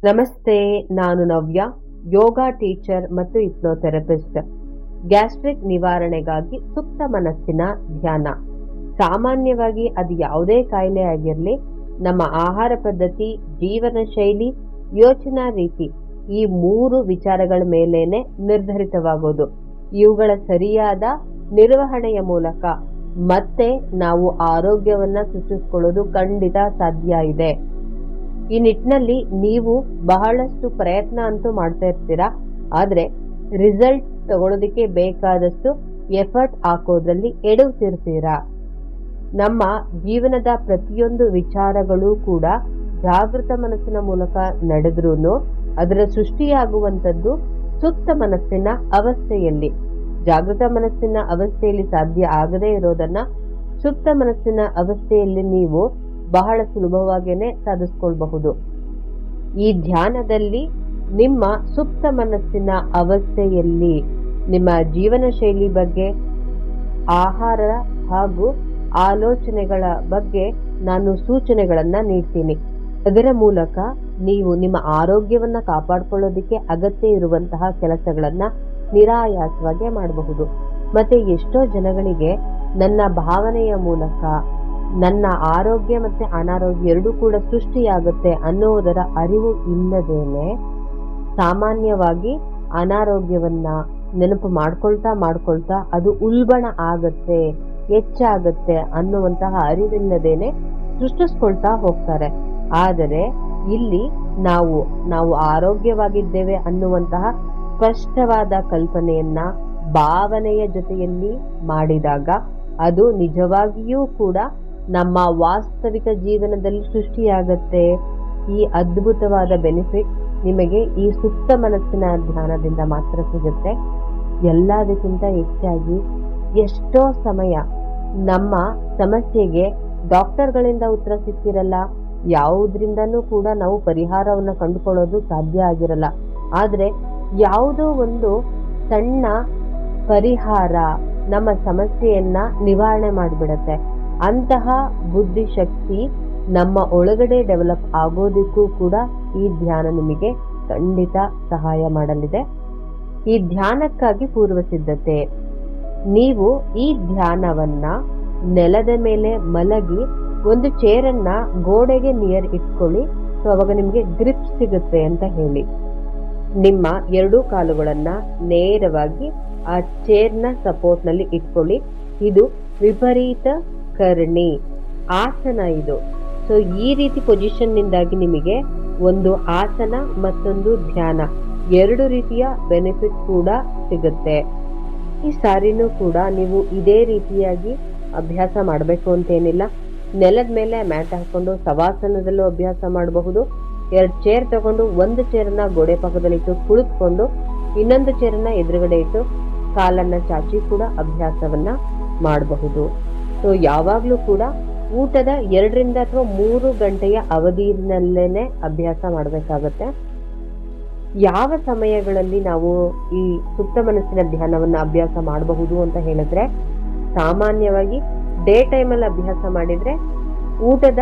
ನಮಸ್ತೆ, ನಾನು ನವ್ಯ, ಯೋಗ ಟೀಚರ್ ಮತ್ತು ಹಿಪ್ನೋಥೆರಪಿಸ್ಟ್. ಗ್ಯಾಸ್ಟ್ರಿಕ್ ನಿವಾರಣೆಗಾಗಿ ಸುಪ್ತ ಮನಸ್ಸಿನ ಧ್ಯಾನ. ಸಾಮಾನ್ಯವಾಗಿ ಅದು ಯಾವುದೇ ಕಾಯಿಲೆ ಆಗಿರಲಿ, ನಮ್ಮ ಆಹಾರ ಪದ್ಧತಿ, ಜೀವನ ಶೈಲಿ, ಯೋಚನಾ ರೀತಿ ಈ 3 ವಿಚಾರಗಳ ಮೇಲೇನೆ ನಿರ್ಧರಿತವಾಗೋದು. ಇವುಗಳ ಸರಿಯಾದ ನಿರ್ವಹಣೆಯ ಮೂಲಕ ಮತ್ತೆ ನಾವು ಆರೋಗ್ಯವನ್ನ ಸೃಷ್ಟಿಸಿಕೊಳ್ಳೋದು ಖಂಡಿತ ಸಾಧ್ಯ ಇದೆ. ಈ ನಿಟ್ಟಿನಲ್ಲಿ ನೀವು ಬಹಳಷ್ಟು ಪ್ರಯತ್ನ ಅಂತೂ ಮಾಡ್ತಾ ಇರ್ತೀರಾ, ಆದ್ರೆ ರಿಸಲ್ಟ್ ತಗೊಳ್ಳೋದಕ್ಕೆ ಬೇಕಾದಷ್ಟು ಎಫರ್ಟ್ ಹಾಕೋದ್ರಲ್ಲಿ ಎಡವ್ತಿರ್ತೀರಾ. ನಮ್ಮ ಜೀವನದ ಪ್ರತಿಯೊಂದು ವಿಚಾರಗಳು ಕೂಡ ಜಾಗೃತ ಮನಸ್ಸಿನ ಮೂಲಕ ನಡೆದ್ರೂ ಅದರ ಸೃಷ್ಟಿಯಾಗುವಂಥದ್ದು ಸುಪ್ತ ಮನಸ್ಸಿನ ಅವಸ್ಥೆಯಲ್ಲಿ. ಜಾಗೃತ ಮನಸ್ಸಿನ ಅವಸ್ಥೆಯಲ್ಲಿ ಸಾಧ್ಯ ಆಗದೇ ಇರೋದನ್ನ ಸುಪ್ತ ಮನಸ್ಸಿನ ಅವಸ್ಥೆಯಲ್ಲಿ ನೀವು ಬಹಳ ಸುಲಭವಾಗೇನೆ ಸಾಧಿಸ್ಕೊಳ್ಬಹುದು. ಈ ಧ್ಯಾನದಲ್ಲಿ ನಿಮ್ಮ ಸುಪ್ತ ಮನಸ್ಸಿನ ಅವಸ್ಥೆಯಲ್ಲಿ ನಿಮ್ಮ ಜೀವನ ಶೈಲಿ ಬಗ್ಗೆ, ಆಹಾರ ಹಾಗೂ ಆಲೋಚನೆಗಳ ಬಗ್ಗೆ ನಾನು ಸೂಚನೆಗಳನ್ನ ನೀಡ್ತೀನಿ. ಅದರ ಮೂಲಕ ನೀವು ನಿಮ್ಮ ಆರೋಗ್ಯವನ್ನ ಕಾಪಾಡ್ಕೊಳ್ಳೋದಿಕ್ಕೆ ಅಗತ್ಯ ಇರುವಂತಹ ಕೆಲಸಗಳನ್ನ ನಿರಾಯಾಸವಾಗಿ ಮಾಡಬಹುದು. ಮತ್ತೆ ಎಷ್ಟೋ ಜನಗಳಿಗೆ ನನ್ನ ಭಾವನೆಯ ಮೂಲಕ ನನ್ನ ಆರೋಗ್ಯ ಮತ್ತೆ ಅನಾರೋಗ್ಯ ಎರಡೂ ಕೂಡ ಸೃಷ್ಟಿಯಾಗುತ್ತೆ ಅನ್ನೋದರ ಅರಿವು ಇಲ್ಲದೇನೆ ಸಾಮಾನ್ಯವಾಗಿ ಅನಾರೋಗ್ಯವನ್ನ ನೆನಪು ಮಾಡ್ಕೊಳ್ತಾ ಅದು ಉಲ್ಬಣ ಆಗತ್ತೆ, ಹೆಚ್ಚಾಗತ್ತೆ ಅನ್ನುವಂತಹ ಅರಿವಿಲ್ಲದೇನೆ ಸೃಷ್ಟಿಸ್ಕೊಳ್ತಾ ಹೋಗ್ತಾರೆ. ಆದರೆ ಇಲ್ಲಿ ನಾವು ಆರೋಗ್ಯವಾಗಿದ್ದೇವೆ ಅನ್ನುವಂತಹ ಸ್ಪಷ್ಟವಾದ ಕಲ್ಪನೆಯನ್ನ ಭಾವನೆಯ ಜೊತೆಯಲ್ಲಿ ಮಾಡಿದಾಗ ಅದು ನಿಜವಾಗಿಯೂ ಕೂಡ ನಮ್ಮ ವಾಸ್ತವಿಕ ಜೀವನದಲ್ಲಿ ಸೃಷ್ಟಿಯಾಗತ್ತೆ. ಈ ಅದ್ಭುತವಾದ ಬೆನಿಫಿಟ್ ನಿಮಗೆ ಈ ಸುಪ್ತ ಮನಸ್ಸಿನ ಧ್ಯಾನದಿಂದ ಮಾತ್ರ ಸಿಗುತ್ತೆ. ಎಲ್ಲದಕ್ಕಿಂತ ಹೆಚ್ಚಾಗಿ ಎಷ್ಟೋ ಸಮಯ ನಮ್ಮ ಸಮಸ್ಯೆಗೆ ಡಾಕ್ಟರ್ಗಳಿಂದ ಉತ್ತರ ಸಿಕ್ಕಿರಲ್ಲ, ಯಾವುದ್ರಿಂದನೂ ಕೂಡ ನಾವು ಪರಿಹಾರವನ್ನು ಕಂಡುಕೊಳ್ಳೋದು ಸಾಧ್ಯ ಆಗಿರಲ್ಲ. ಆದರೆ ಯಾವುದೋ ಒಂದು ಸಣ್ಣ ಪರಿಹಾರ ನಮ್ಮ ಸಮಸ್ಯೆಯನ್ನ ನಿವಾರಣೆ ಮಾಡಿಬಿಡತ್ತೆ. ಅಂತಹ ಬುದ್ಧಿಶಕ್ತಿ ನಮ್ಮ ಒಳಗಡೆ ಡೆವಲಪ್ ಆಗೋದಕ್ಕೂ ಕೂಡ ಈ ಧ್ಯಾನ ನಿಮಗೆ ಖಂಡಿತ ಸಹಾಯ ಮಾಡಲಿದೆ. ಈ ಧ್ಯಾನಕ್ಕಾಗಿ ಪೂರ್ವ ಸಿದ್ಧತೆ. ನೀವು ಈ ಧ್ಯಾನವನ್ನ ನೆಲದ ಮೇಲೆ ಮಲಗಿ ಒಂದು ಚೇರನ್ನ ಗೋಡೆಗೆ ನಿಯರ್ ಇಟ್ಕೊಳ್ಳಿ. ಸೊ ಅವಾಗ ನಿಮಗೆ ಗ್ರಿಪ್ ಸಿಗುತ್ತೆ ಅಂತ ಹೇಳಿ. ನಿಮ್ಮ 2 ಕಾಲುಗಳನ್ನ ನೇರವಾಗಿ ಆ ಚೇರ್ನ ಸಪೋರ್ಟ್ ನಲ್ಲಿ ಇಟ್ಕೊಳ್ಳಿ. ಇದು ವಿಪರೀತ ಕರ್ಣಿ ಆಸನ ಇದು. ಸೊ ಈ ರೀತಿ ಪೊಸಿಷನ್ ನಿಂದಾಗಿ ನಿಮಗೆ ಒಂದು ಆಸನ ಮತ್ತೊಂದು ಧ್ಯಾನ 2 ರೀತಿಯ ಬೆನಿಫಿಟ್ ಕೂಡ ಸಿಗುತ್ತೆ. ಈ ಸಾರಿನೂ ಕೂಡ ನೀವು ಇದೇ ರೀತಿಯಾಗಿ ಅಭ್ಯಾಸ ಮಾಡಬೇಕು ಅಂತೇನಿಲ್ಲ. ನೆಲದ ಮೇಲೆ ಮ್ಯಾಟ್ ಹಾಕೊಂಡು ಸವಾಸನದಲ್ಲೂ ಅಭ್ಯಾಸ ಮಾಡಬಹುದು. 2 ಚೇರ್ ತಗೊಂಡು ಒಂದು ಚೇರನ್ನ ಗೋಡೆ ಪಕ್ಕದಲ್ಲಿಟ್ಟು ಕುಳಿತುಕೊಂಡು ಇನ್ನೊಂದು ಚೇರನ್ನ ಎದುರುಗಡೆ ಇಟ್ಟು ಕಾಲನ್ನ ಚಾಚಿ ಕೂಡ ಅಭ್ಯಾಸವನ್ನ ಮಾಡಬಹುದು. ಸೊ ಯಾವಾಗ್ಲೂ ಕೂಡ ಊಟದ 2 ಅಥವಾ 3 ಗಂಟೆಯ ಅವಧಿಯಲ್ಲೇನೆ ಅಭ್ಯಾಸ ಮಾಡಬೇಕಾಗತ್ತೆ. ಯಾವ ಸಮಯಗಳಲ್ಲಿ ನಾವು ಈ ಸುಪ್ತ ಮನಸ್ಸಿನ ಧ್ಯಾನವನ್ನ ಅಭ್ಯಾಸ ಮಾಡಬಹುದು ಅಂತ ಹೇಳಿದ್ರೆ, ಸಾಮಾನ್ಯವಾಗಿ ಡೇ ಟೈಮಲ್ಲಿ ಅಭ್ಯಾಸ ಮಾಡಿದ್ರೆ ಊಟದ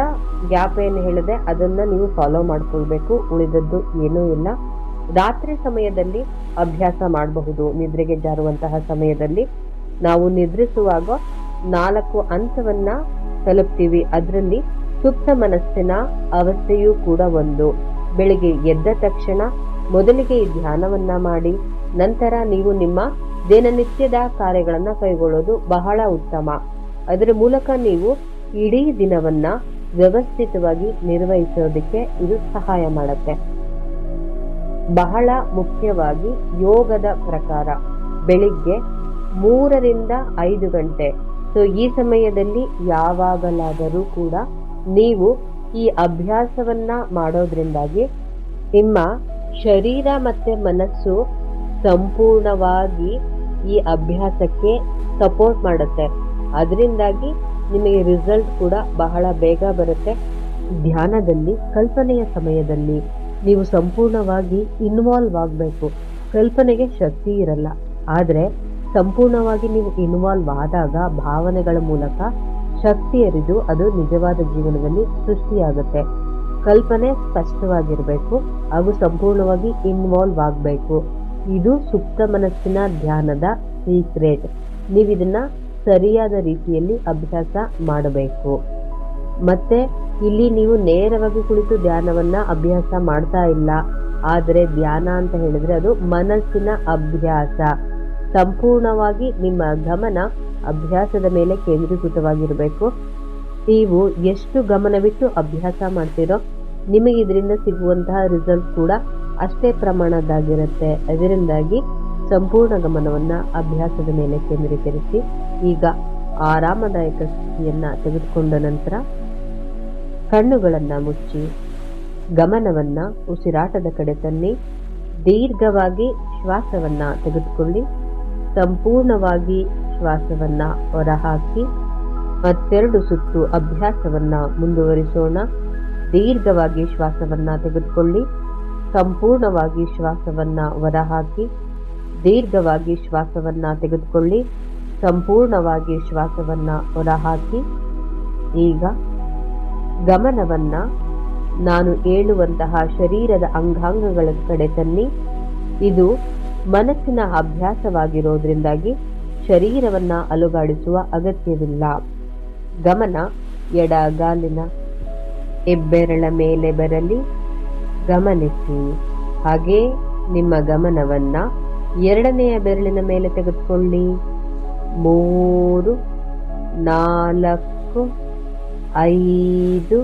ಗ್ಯಾಪ್ ಏನು ಹೇಳಿದೆ ಅದನ್ನ ನೀವು ಫಾಲೋ ಮಾಡ್ಕೊಳ್ಬೇಕು, ಉಳಿದದ್ದು ಏನೂ ಇಲ್ಲ. ರಾತ್ರಿ ಸಮಯದಲ್ಲಿ ಅಭ್ಯಾಸ ಮಾಡಬಹುದು. ನಿದ್ರೆಗೆ ಜಾರುವಂತಹ ಸಮಯದಲ್ಲಿ ನಾವು ನಿದ್ರಿಸುವಾಗ 4 ಹಂತವನ್ನ ತಲುಪ್ತೀವಿ. ಅದರಲ್ಲಿ ಸುಪ್ತ ಮನಸ್ಸಿನ ಅವಸ್ಥೆಯೂ ಕೂಡ ಒಂದು. ಬೆಳಿಗ್ಗೆ ಎದ್ದ ತಕ್ಷಣ ಮೊದಲಿಗೆ ಈ ಧ್ಯಾನವನ್ನ ಮಾಡಿ ನಂತರ ನೀವು ನಿಮ್ಮ ದಿನನಿತ್ಯದ ಕಾರ್ಯಗಳನ್ನ ಕೈಗೊಳ್ಳೋದು ಬಹಳ ಉತ್ತಮ. ಅದರ ಮೂಲಕ ನೀವು ಇಡೀ ದಿನವನ್ನ ವ್ಯವಸ್ಥಿತವಾಗಿ ನಿರ್ವಹಿಸೋದಕ್ಕೆ ಇದು ಸಹಾಯ ಮಾಡುತ್ತೆ. ಬಹಳ ಮುಖ್ಯವಾಗಿ ಯೋಗದ ಪ್ರಕಾರ ಬೆಳಿಗ್ಗೆ 3 ರಿಂದ 5 ಗಂಟೆ. ಸೊ ಈ ಸಮಯದಲ್ಲಿ ಯಾವಾಗಲಾದರೂ ಕೂಡ ನೀವು ಈ ಅಭ್ಯಾಸವನ್ನ ಮಾಡೋದ್ರಿಂದಾಗಿ ನಿಮ್ಮ ಶರೀರ ಮತ್ತೆ ಮನಸ್ಸು ಸಂಪೂರ್ಣವಾಗಿ ಈ ಅಭ್ಯಾಸಕ್ಕೆ ಸಪೋರ್ಟ್ ಮಾಡುತ್ತೆ. ಅದರಿಂದಾಗಿ ನಿಮಗೆ ರಿಸಲ್ಟ್ ಕೂಡ ಬಹಳ ಬೇಗ ಬರುತ್ತೆ. ಧ್ಯಾನದಲ್ಲಿ ಕಲ್ಪನೆಯ ಸಮಯದಲ್ಲಿ ನೀವು ಸಂಪೂರ್ಣವಾಗಿ ಇನ್ವಾಲ್ವ್ ಆಗಬೇಕು. ಕಲ್ಪನೆಗೆ ಶಕ್ತಿ ಇರಲ್ಲ, ಆದರೆ ಸಂಪೂರ್ಣವಾಗಿ ನೀವು ಇನ್ವಾಲ್ವ್ ಆದಾಗ ಭಾವನೆಗಳ ಮೂಲಕ ಶಕ್ತಿ ಎರಿದು ಅದು ನಿಜವಾದ ಜೀವನದಲ್ಲಿ ಸೃಷ್ಟಿಯಾಗುತ್ತೆ. ಕಲ್ಪನೆ ಸ್ಪಷ್ಟವಾಗಿರಬೇಕು ಹಾಗೂ ಸಂಪೂರ್ಣವಾಗಿ ಇನ್ವಾಲ್ವ್ ಆಗಬೇಕು. ಇದು ಸುಪ್ತ ಮನಸ್ಸಿನ ಧ್ಯಾನದ ಸೀಕ್ರೆಟ್. ನೀವು ಇದನ್ನ ಸರಿಯಾದ ರೀತಿಯಲ್ಲಿ ಅಭ್ಯಾಸ ಮಾಡಬೇಕು. ಮತ್ತೆ ಇಲ್ಲಿ ನೀವು ನೇರವಾಗಿ ಕುಳಿತು ಧ್ಯಾನವನ್ನ ಅಭ್ಯಾಸ ಮಾಡ್ತಾ ಇಲ್ಲ. ಆದರೆ ಧ್ಯಾನ ಅಂತ ಹೇಳಿದ್ರೆ ಅದು ಮನಸ್ಸಿನ ಅಭ್ಯಾಸ. ಸಂಪೂರ್ಣವಾಗಿ ನಿಮ್ಮ ಗಮನ ಅಭ್ಯಾಸದ ಮೇಲೆ ಕೇಂದ್ರೀಕೃತವಾಗಿರಬೇಕು. ನೀವು ಎಷ್ಟು ಗಮನವಿಟ್ಟು ಅಭ್ಯಾಸ ಮಾಡ್ತೀರೋ ನಿಮಗೆ ಇದರಿಂದ ಸಿಗುವಂತಹ ರಿಸಲ್ಟ್ ಕೂಡ ಅಷ್ಟೇ ಪ್ರಮಾಣದ್ದಾಗಿರುತ್ತೆ. ಅದರಿಂದಾಗಿ ಸಂಪೂರ್ಣ ಗಮನವನ್ನ ಅಭ್ಯಾಸದ ಮೇಲೆ ಕೇಂದ್ರೀಕರಿಸಿ. ಈಗ ಆರಾಮದಾಯಕ ಸ್ಥಿತಿಯನ್ನ ತೆಗೆದುಕೊಂಡ ನಂತರ ಕಣ್ಣುಗಳನ್ನ ಮುಚ್ಚಿ ಗಮನವನ್ನ ಉಸಿರಾಟದ ಕಡೆ ತನ್ನಿ. ದೀರ್ಘವಾಗಿ ಶ್ವಾಸವನ್ನ ತೆಗೆದುಕೊಳ್ಳಿ. ಸಂಪೂರ್ಣವಾಗಿ ಶ್ವಾಸವನ್ನ ಹೊರಹಾಕಿ. ಮತ್ತೆರಡು ಸುತ್ತು ಅಭ್ಯಾಸವನ್ನ ಮುಂದುವರಿಸೋಣ. ದೀರ್ಘವಾಗಿ ಶ್ವಾಸವನ್ನ ತೆಗೆದುಕೊಳ್ಳಿ. ಸಂಪೂರ್ಣವಾಗಿ ಶ್ವಾಸವನ್ನ ಹೊರಹಾಕಿ. ದೀರ್ಘವಾಗಿ ಶ್ವಾಸವನ್ನ ತೆಗೆದುಕೊಳ್ಳಿ. ಸಂಪೂರ್ಣವಾಗಿ ಶ್ವಾಸವನ್ನ ಹೊರಹಾಕಿ. ಈಗ ಗಮನವನ್ನ ನಾನು ಹೇಳುವಂತಹ ಶರೀರದ ಅಂಗಾಂಗಗಳ ಕಡೆ ತನ್ನಿ. ಇದು ಮನಸ್ಸಿನ ಅಭ್ಯಾಸವಾಗಿರೋದ್ರಿಂದಾಗಿ ಶರೀರವನ್ನ ಅಲುಗಾಡಿಸುವ ಅಗತ್ಯವಿಲ್ಲ. ಗಮನ ಎಡಗಾಲಿನ ಹೆಬ್ಬೆರಳ ಮೇಲೆ ಬರಲಿ. ಗಮನಿಸಿ. ಹಾಗೆ ನಿಮ್ಮ ಗಮನವನ್ನ ಎರಡನೆಯ ಬೆರಳಿನ ಮೇಲೆ ತೆಗೆದುಕೊಳ್ಳಿ. 3, 4, 5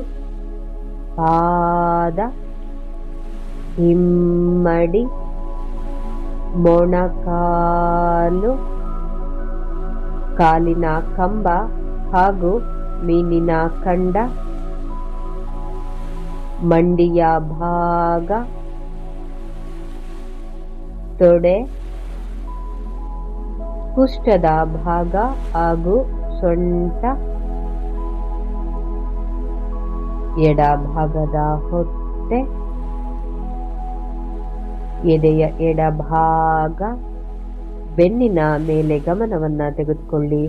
ಪಾದ, ಹಿಮ್ಮಡಿ, ಮೊಣಕಾಲು, ಕಾಲಿನ ಕಂಬ ಹಾಗೂ ಮೀನಿನ ಕಂಡ, ಮಂಡಿಯ ಭಾಗ, ತೊಡೆ, ಕುಷ್ಠದ ಭಾಗ ಹಾಗೂ ಸೊಂಟ, ಎಡಭಾಗದ ಹೊಟ್ಟೆ, ಎದೆಯ ಎಡಭಾಗ, ಬೆನ್ನಿನ ಮೇಲೆ ಗಮನವನ್ನ ತೆಗೆದುಕೊಳ್ಳಿ.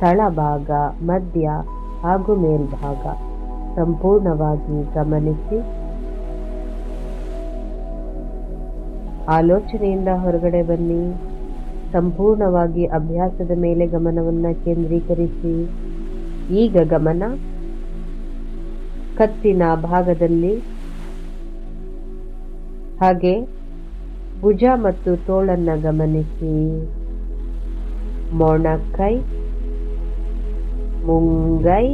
ತಳಭಾಗ, ಮಧ್ಯ ಹಾಗೂ ಮೇಲ್ಭಾಗ ಸಂಪೂರ್ಣವಾಗಿ ಗಮನಿಸಿ. ಆಲೋಚನೆಯಿಂದ ಹೊರಗಡೆ ಬನ್ನಿ. ಸಂಪೂರ್ಣವಾಗಿ ಅಭ್ಯಾಸದ ಮೇಲೆ ಗಮನವನ್ನ ಕೇಂದ್ರೀಕರಿಸಿ. ಈಗ ಗಮನ ಕತ್ತಿನ ಭಾಗದಲ್ಲಿ ಹಾಗೆ ಭುಜ ಮತ್ತು ತೋಳನ್ನ ಗಮನಿಸಿ. ಮೊಣಕೈ, ಮುಂಗೈ,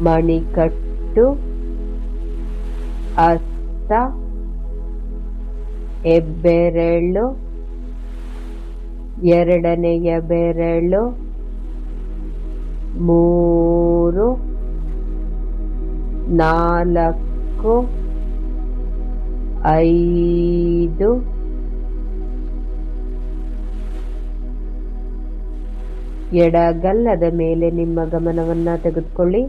ಮಣಿಕಟ್ಟು, ಹಸ್ತ, ಹೆಬ್ಬೆರಳು, ಎರಡನೆಯ ಬೆರಳು, 3, 4, 5, ಎಡಗಲ್ಲದ ಮೇಲೆ ನಿಮ್ಮ ಗಮನವನ್ನ ತೆಗೆದುಕೊಳ್ಳಿ.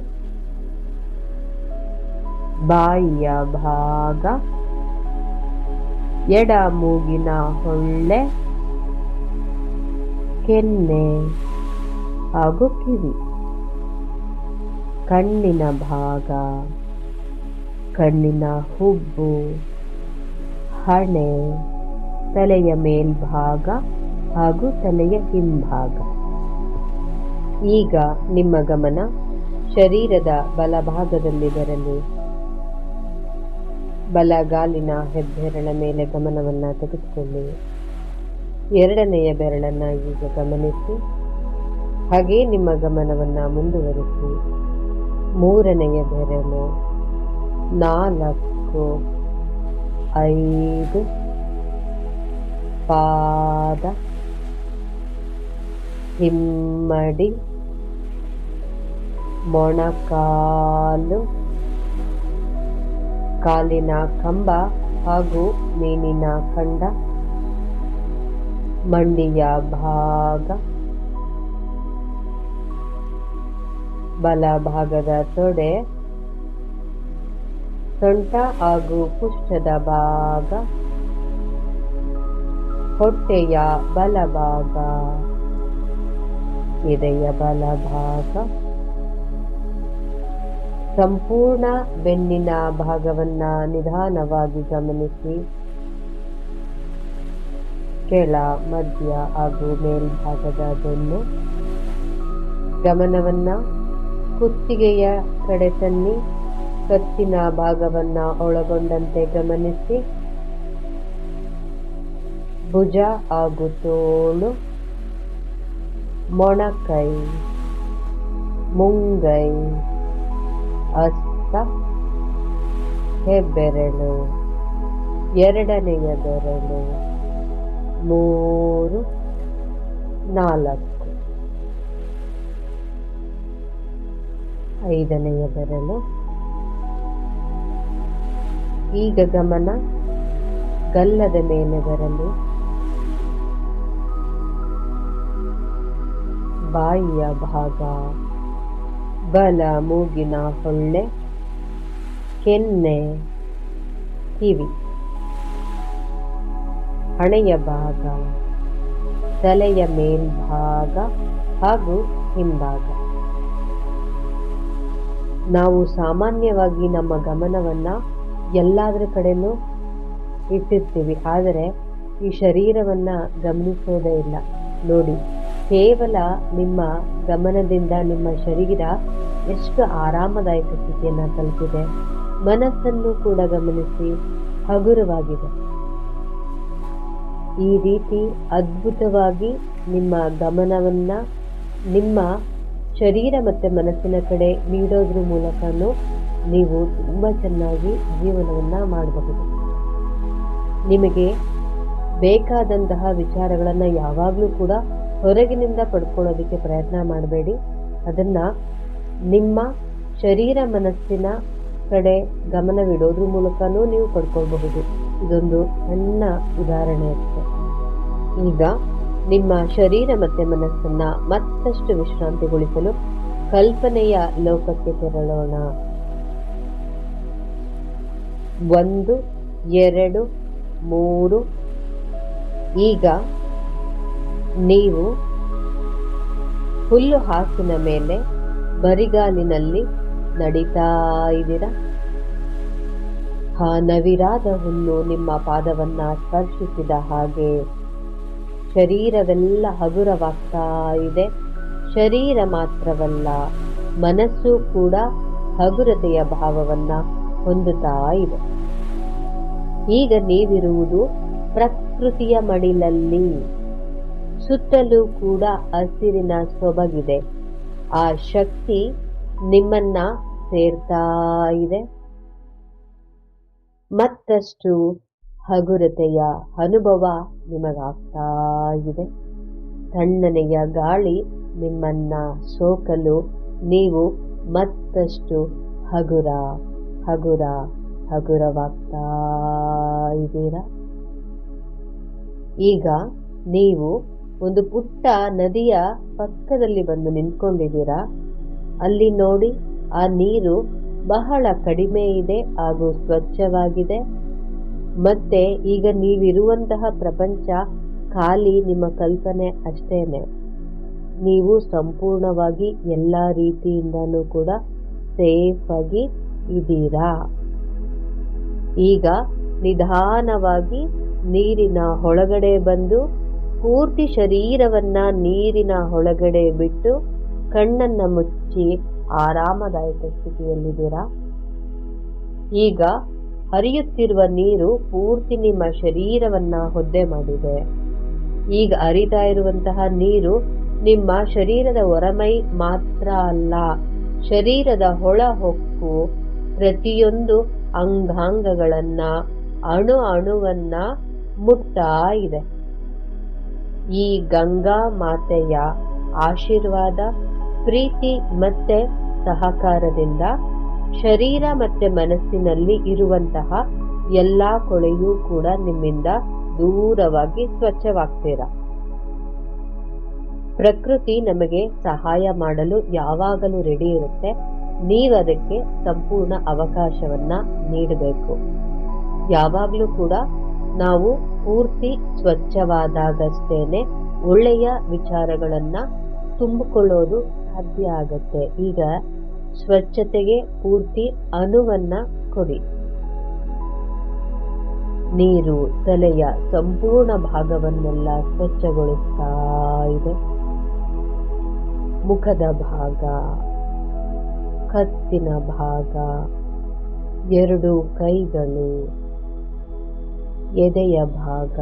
ಬಾಯಿಯ ಭಾಗ, ಎಡ ಮೂಗಿನ ಹೊಳ್ಳೆ, ಕೆನ್ನೆ ಹಾಗೂ ಕಿವಿ, ಕಣ್ಣಿನ ಭಾಗ, ಕಣ್ಣಿನ ಹುಬ್ಬು, ಹಣೆ, ತಲೆಯ ಮೇಲ್ಭಾಗ ಹಾಗೂ ತಲೆಯ ಹಿಂಭಾಗ. ಈಗ ನಿಮ್ಮ ಗಮನ ಶರೀರದ ಬಲಭಾಗದಲ್ಲಿ ಬರಲಿ. ಬಲಗಾಲಿನ ಹೆಬ್ಬೆರಳ ಮೇಲೆ ಗಮನವನ್ನ ತೆಗೆದುಕೊಳ್ಳಿ. ಎರಡನೆಯ ಬೆರಳನ್ನ ಈಗ ಗಮನಿಸಿ. ಹಾಗೆ ನಿಮ್ಮ ಗಮನವನ್ನ ಮುಂದುವರಿಸಿ. ಮೂರನೆಯ ಬೆರಳು, 4, 5 ಪಾದ, ಹಿಮ್ಮಡಿ, ಮೊಣಕಾಲು, ಕಾಲಿನ ಕಂಬ ಹಾಗೂ ಮೀನಿನ ಕಂಡ, ಮಂಡಿಯ ಭಾಗ, ಬಲಭಾಗದ ತೊಡೆ, ಸೊಂಟ ಹಾಗೂ ಕುಷ್ಠದ ಭಾಗ, ಹೊಟ್ಟೆಯ ಬಲಭಾಗ, ಎದೆಯ ಬಲಭಾಗ, ಸಂಪೂರ್ಣ ಬೆನ್ನಿನ ಭಾಗವನ್ನ ನಿಧಾನವಾಗಿ ಗಮನಿಸಿ. ಕೆಳ, ಮಧ್ಯ ಹಾಗೂ ಮೇಲ್ಭಾಗದ ಬೆನ್ನು. ಗಮನವನ್ನ ಕುತ್ತಿಗೆಯ ಕಡೆ ತನ್ನಿ. ಕತ್ತಿನ ಭಾಗವನ್ನ ಒಳಗೊಂಡಂತೆ ಗಮನಿಸಿ. ಭುಜ ಹಾಗೂ ತೋಳು, ಮೊಣಕೈ, ಮುಂಗೈ, ಹಸ್ತ, ಹೆಬ್ಬೆರಳು, ಎರಡನೆಯ ಬೆರಳು, 3, 4, 5ನೆಯ ಬೆರಳು. ಈಗ ಗಮನ ಗಲ್ಲದ ಮೇಲೆ ಬರಲು. ಬಾಯಿಯ ಭಾಗ, ಬಲ ಮೂಗಿನ ಹೊಳ್ಳೆ, ಕೆನ್ನೆ, ಕಿವಿ. ಹಣೆಯ ಭಾಗ, ತಲೆಯ ಮೇಲ್ಭಾಗ ಹಾಗೂ ಹಿಂಭಾಗ. ನಾವು ಸಾಮಾನ್ಯವಾಗಿ ನಮ್ಮ ಗಮನವನ್ನ ಎಲ್ಲಾದ್ರ ಕಡೆನೂ ಇಟ್ಟಿರ್ತೀವಿ, ಆದರೆ ಈ ಶರೀರವನ್ನ ಗಮನಿಸೋದೇ ಇಲ್ಲ. ನೋಡಿ, ಕೇವಲ ನಿಮ್ಮ ಗಮನದಿಂದ ನಿಮ್ಮ ಶರೀರ ಎಷ್ಟು ಆರಾಮದಾಯಕ ಸ್ಥಿತಿಯನ್ನು ತಲುಪಿದೆ. ಮನಸ್ಸನ್ನು ಕೂಡ ಗಮನಿಸಿ, ಹಗುರವಾಗಿದೆ. ಈ ರೀತಿ ಅದ್ಭುತವಾಗಿ ನಿಮ್ಮ ಗಮನವನ್ನ ನಿಮ್ಮ ಶರೀರ ಮತ್ತು ಮನಸ್ಸಿನ ಕಡೆ ನೀಡೋದ್ರ ಮೂಲಕನೂ ನೀವು ತುಂಬ ಚೆನ್ನಾಗಿ ಜೀವನವನ್ನು ಮಾಡಬಹುದು. ನಿಮಗೆ ಬೇಕಾದಂತಹ ವಿಚಾರಗಳನ್ನು ಯಾವಾಗಲೂ ಕೂಡ ಹೊರಗಿನಿಂದ ಪಡ್ಕೊಳ್ಳೋದಕ್ಕೆ ಪ್ರಯತ್ನ ಮಾಡಬೇಡಿ. ಅದನ್ನು ನಿಮ್ಮ ಶರೀರ ಮನಸ್ಸಿನ ಕಡೆ ಗಮನವಿಡೋದ್ರ ಮೂಲಕನೂ ನೀವು ಪಡ್ಕೊಳ್ಬಹುದು. ಇದೊಂದು ಸಣ್ಣ ಉದಾಹರಣೆ ಅಷ್ಟೆ. ಈಗ ನಿಮ್ಮ ಶರೀರ ಮತ್ತು ಮನಸ್ಸನ್ನು ಮತ್ತಷ್ಟು ವಿಶ್ರಾಂತಿಗೊಳಿಸಲು ಕಲ್ಪನೆಯ ಲೋಕಕ್ಕೆ ತೆರಳೋಣ. 1, 2, 3. ಈಗ ನೀವು ಹುಲ್ಲು ಹಾಸಿನ ಮೇಲೆ ಬರಿಗಾಲಿನಲ್ಲಿ ನಡೀತಾ ಇದ್ದೀರಾ. ನವಿರಾದ ಹುಲ್ಲು ನಿಮ್ಮ ಪಾದವನ್ನ ಸ್ಪರ್ಶಿಸಿದ ಹಾಗೆ ಶರೀರವೆಲ್ಲ ಹಗುರವಾಗ್ತಾ ಇದೆ. ಶರೀರ ಮಾತ್ರವಲ್ಲ, ಮನಸ್ಸು ಕೂಡ ಹಗುರತೆಯ ಭಾವವನ್ನ ಹೊಂದುತ್ತಾ ಇದೆ. ಈಗ ನೀವಿರುವುದು ಪ್ರಕೃತಿಯ ಮಡಿಲಲ್ಲಿ. ಸುತ್ತಲೂ ಕೂಡ ಹಸಿರಿನ ಸೊಬಗಿದೆ. ಆ ಶಕ್ತಿ ನಿಮ್ಮನ್ನ ಸೇರ್ತಾ ಇದೆ. ಮತ್ತಷ್ಟು ಹಗುರತೆಯ ಅನುಭವ ನಿಮಗಾಗ್ತಾ ಇದೆ. ತಣ್ಣನೆಯ ಗಾಳಿ ನಿಮ್ಮನ್ನ ಸೋಕಲು ನೀವು ಮತ್ತಷ್ಟು ಹಗುರವಾಗ್ತಾ ಇದ್ದೀರಾ. ಈಗ ನೀವು ಒಂದು ಪುಟ್ಟ ನದಿಯ ಪಕ್ಕದಲ್ಲಿ ಬಂದು ನಿಂತ್ಕೊಂಡಿದ್ದೀರಾ. ಅಲ್ಲಿ ನೋಡಿ, ಆ ನೀರು ಬಹಳ ಕಡಿಮೆ ಇದೆ ಹಾಗೂ ಸ್ವಚ್ಛವಾಗಿದೆ. ಮತ್ತೆ ಈಗ ನೀವಿರುವಂತಹ ಪ್ರಪಂಚ ಖಾಲಿ ನಿಮ್ಮ ಕಲ್ಪನೆ ಅಷ್ಟೇನೆ. ನೀವು ಸಂಪೂರ್ಣವಾಗಿ ಎಲ್ಲ ರೀತಿಯಿಂದನೂ ಕೂಡ ಸೇಫ್ ಆಗಿ ಇದ್ದೀರಾ. ಈಗ ನಿಧಾನವಾಗಿ ನೀರಿನ ಒಳಗಡೆ ಬಂದು ಪೂರ್ತಿ ಶರೀರವನ್ನ ನೀರಿನ ಒಳಗಡೆ ಬಿಟ್ಟು ಕಣ್ಣನ್ನ ಮುಚ್ಚಿ ಆರಾಮದಾಯಕ ಸ್ಥಿತಿಯಲ್ಲಿದ್ದೀರಾ. ಈಗ ಹರಿಯುತ್ತಿರುವ ನೀರು ಪೂರ್ತಿ ನಿಮ್ಮ ಶರೀರವನ್ನ ಒದ್ದೆ ಮಾಡಿದೆ. ಈಗ ಹರಿತಾ ಇರುವಂತಹ ನೀರು ನಿಮ್ಮ ಶರೀರದ ಹೊರಮೈ ಮಾತ್ರ ಅಲ್ಲ, ಶರೀರದ ಒಳ ಹೊಕ್ಕು ಪ್ರತಿಯೊಂದು ಅಂಗಾಂಗಗಳನ್ನ, ಅಣುವನ್ನ ಮುಟ್ತಾ ಇದೆ. ಈ ಗಂಗಾ ಮಾತೆಯ ಆಶೀರ್ವಾದ, ಪ್ರೀತಿ ಮತ್ತೆ ಸಹಕಾರದಿಂದ ಶರೀರ ಮತ್ತೆ ಮನಸ್ಸಿನಲ್ಲಿ ಇರುವಂತಹ ಎಲ್ಲಾ ಕೊಳೆಯೂ ಕೂಡ ನಿಮ್ಮಿಂದ ದೂರವಾಗಿ ಸ್ವಚ್ಛವಾಗ್ತೀರಾ. ಪ್ರಕೃತಿ ನಮಗೆ ಸಹಾಯ ಮಾಡಲು ಯಾವಾಗಲೂ ರೆಡಿ ಇರುತ್ತೆ. ನೀವು ಅದಕ್ಕೆ ಸಂಪೂರ್ಣ ಅವಕಾಶವನ್ನ ನೀಡಬೇಕು. ಯಾವಾಗಲೂ ಕೂಡ ನಾವು ಪೂರ್ತಿ ಸ್ವಚ್ಛವಾದಾಗಷ್ಟೇನೆ ಒಳ್ಳೆಯ ವಿಚಾರಗಳನ್ನ ತುಂಬಿಕೊಳ್ಳೋದು ಸಾಧ್ಯ ಆಗತ್ತೆ. ಈಗ ಸ್ವಚ್ಛತೆಗೆ ಪೂರ್ತಿ ಅನುವನ್ನ ಕೊಡಿ. ನೀರು ತಲೆಯ ಸಂಪೂರ್ಣ ಭಾಗವನ್ನೆಲ್ಲ ಸ್ವಚ್ಛಗೊಳಿಸ್ತಾ ಇದೆ. ಮುಖದ ಭಾಗ, ಕತ್ತಿನ ಭಾಗ, 2 ಕೈಗಳು, ಎದೆಯ ಭಾಗ,